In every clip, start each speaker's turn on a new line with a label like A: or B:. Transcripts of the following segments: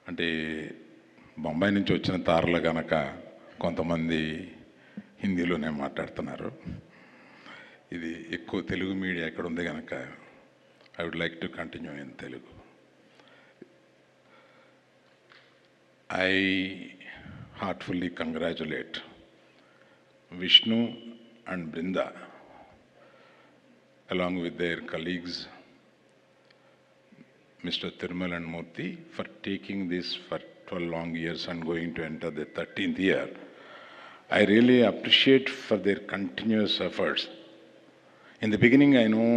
A: అంటే బొంబాయి నుంచి వచ్చిన తారలు కనుక కొంతమంది హిందీలోనే మాట్లాడుతున్నారు. ఇది ఎక్కువ తెలుగు మీడియా ఎక్కడ ఉంది కనుక I would like to continue in Telugu. I heartfully congratulate Vishnu and Brinda along with their colleagues Mr. Thirumal and Murthy for taking this for 12 long years and going to enter the 13th year. I really appreciate for their continuous efforts. In the beginning I know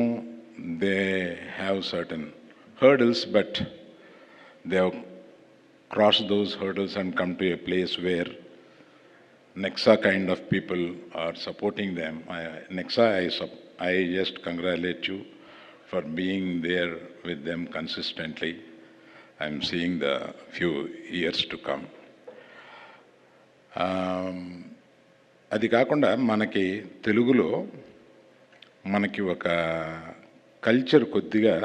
A: they have certain hurdles, but they have cross those hurdles and come to a place where Nexa kind of people are supporting them. Nexa, I just congratulate you for being there with them consistently. I'm seeing the few years to come. అది కాకుండా మనకి తెలుగులో మనకి ఒక culture కొద్దిగా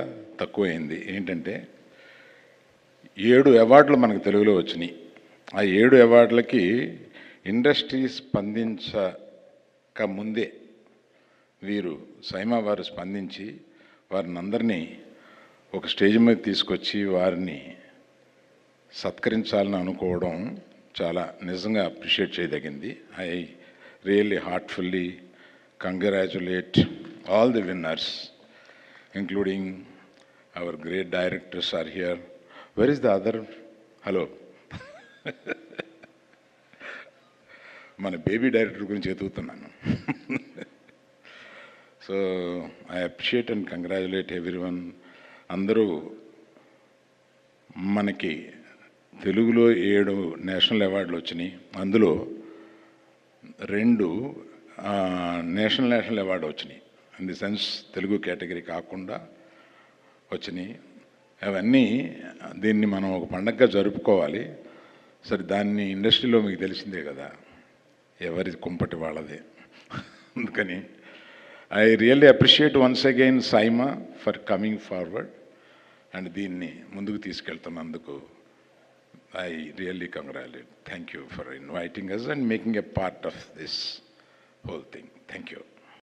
A: తక్కువైంది. ఏంటంటే 7 అవార్డులు మనకు తెలుగులో వచ్చినాయి. ఆ 7 అవార్డులకి ఇండస్ట్రీ స్పందించక ముందే వీరు సైమా వారు స్పందించి వారిని అందరినీ ఒక స్టేజ్ మీద తీసుకొచ్చి వారిని సత్కరించాలని అనుకోవడం చాలా నిజంగా అప్రిషియేట్ చేయదగింది. I really heartfully congratulate all the winners including our great directors are here. Where is the other? Hello. మన బేబీ డైరెక్టర్ గురించి ఎదుగుతున్నాను. So I appreciate and congratulate everyone. అందరూ మనకి తెలుగులో 7 నేషనల్ అవార్డులు వచ్చినాయి. అందులో 2 నేషనల్ అవార్డు వచ్చినాయి. In the sense Telugu category కాకుండా వచ్చినాయి. అవన్నీ దీన్ని మనం ఒక పండగగా జరుపుకోవాలి. సరే, దాన్ని ఇండస్ట్రీలో మీకు తెలిసిందే కదా, ఎవరి కుంపటి వాళ్ళదే. అందుకని I really appreciate once again SIIMA for coming forward and దీన్ని ముందుకు తీసుకెళ్తున్నందుకు I really congratulate. Thank you for inviting us and making a part of this whole thing. Thank you.